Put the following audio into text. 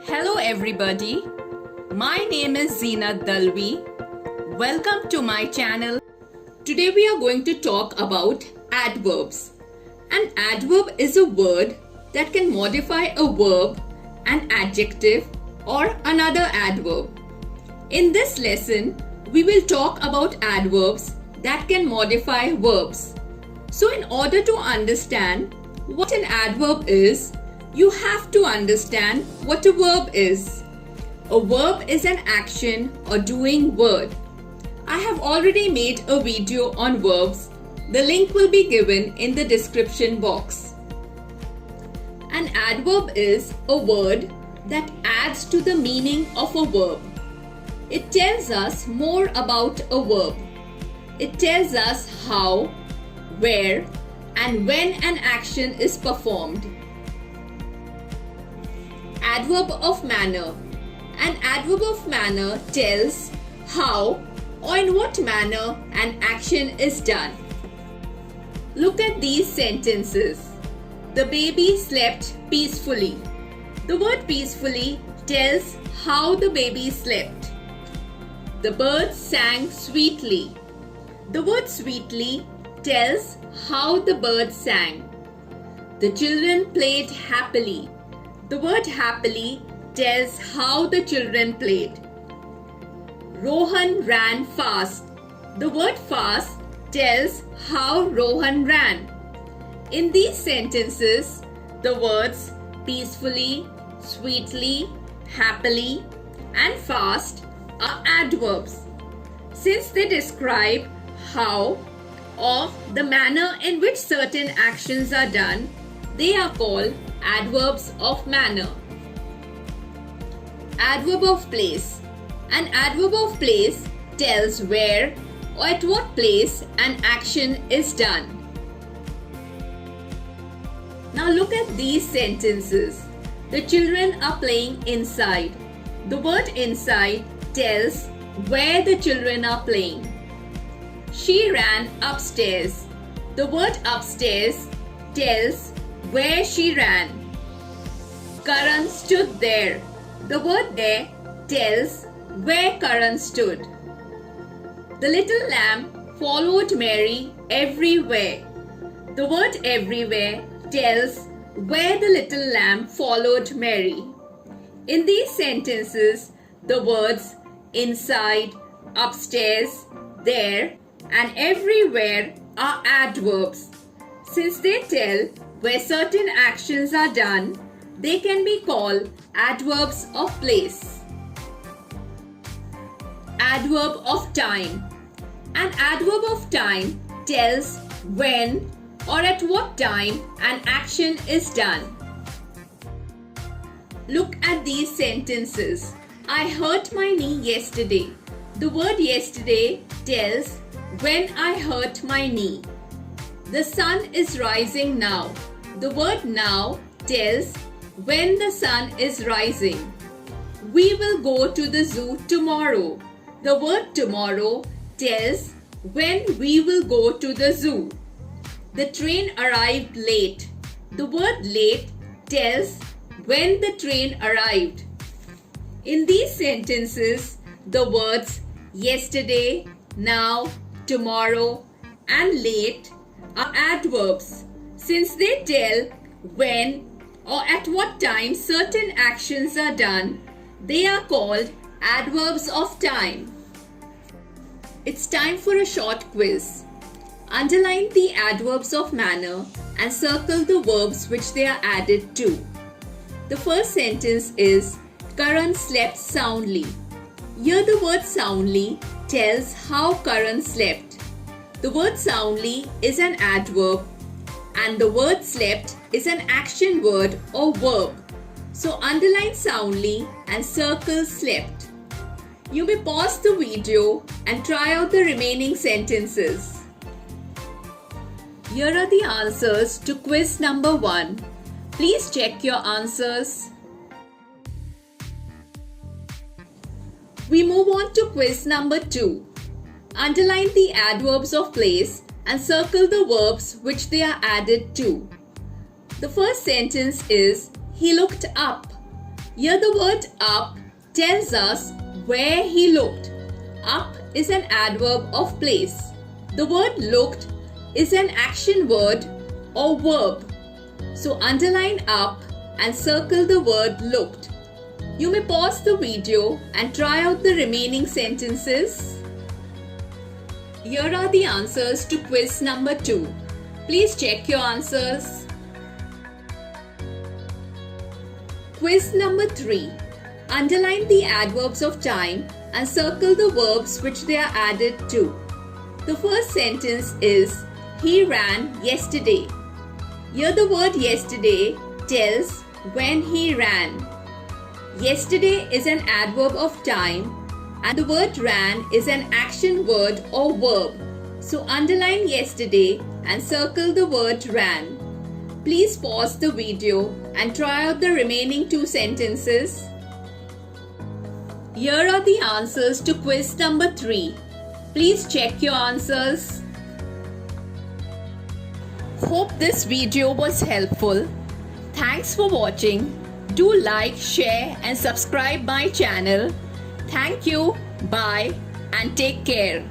Hello everybody, my name is Zeenat Dalvi. Welcome to my channel. Today we are going to talk about adverbs. An adverb is a word that can modify a verb, an adjective or another adverb. In this lesson, we will talk about adverbs that can modify verbs. So in order to understand what an adverb is, you have to understand what a verb is. A verb is an action or doing word. I have already made a video on verbs. The link will be given in the description box. An adverb is a word that adds to the meaning of a verb. It tells us more about a verb. It tells us how, where, and when an action is performed. Adverb of manner. An adverb of manner tells how or in what manner an action is done. Look at these sentences. The baby slept peacefully. The word peacefully tells how the baby slept. The birds sang sweetly. The word sweetly tells how the birds sang. The children played happily. The word happily tells how the children played. Rohan ran fast. The word fast tells how Rohan ran. In these sentences, the words peacefully, sweetly, happily, and fast are adverbs. Since they describe how or the manner in which certain actions are done, they are called adverbs of manner. Adverb of place. An adverb of place tells where or at what place an action is done. Now look at these sentences. The children are playing inside. The word inside tells where the children are playing. She ran upstairs. The word upstairs tells where she ran. Karan stood there. The word there tells where Karan stood. The little lamb followed Mary everywhere. The word everywhere tells where the little lamb followed Mary. In these sentences, the words inside, upstairs, there, and everywhere are adverbs. Since they tell where certain actions are done, they can be called adverbs of place. Adverb of time. An adverb of time tells when or at what time an action is done. Look at these sentences. I hurt my knee yesterday. The word yesterday tells when I hurt my knee. The sun is rising now. The word now tells when the sun is rising. We will go to the zoo tomorrow. The word tomorrow tells when we will go to the zoo. The train arrived late. The word late tells when the train arrived. In these sentences, the words yesterday, now, tomorrow, and late are adverbs. Since they tell when or at what time certain actions are done, they are called adverbs of time. It's time for a short quiz. Underline the adverbs of manner and circle the verbs which they are added to. The first sentence is Karan slept soundly. Here the word soundly tells how Karan slept. The word soundly is an adverb and the word slept is an action word or verb. So underline soundly and circle slept. You may pause the video and try out the remaining sentences. Here are the answers to quiz number 1. Please check your answers. We move on to quiz number 2. Underline the adverbs of place and circle the verbs which they are added to. The first sentence is, he looked up. Here the word up tells us where he looked. Up is an adverb of place. The word looked is an action word or verb. So underline up and circle the word looked. You may pause the video and try out the remaining sentences. Here are the answers to quiz number 2. Please check your answers. Quiz number 3. Underline the adverbs of time and circle the verbs which they are added to. The first sentence is, he ran yesterday. Here the word yesterday tells when he ran. Yesterday is an adverb of time and the word ran is an action word or verb. So underline yesterday and circle the word ran. Please pause the video and try out the remaining 2 sentences. Here are the answers to quiz number 3. Please check your answers. Hope this video was helpful. Thanks for watching. Do like, share and subscribe my channel. Thank you. Bye and take care.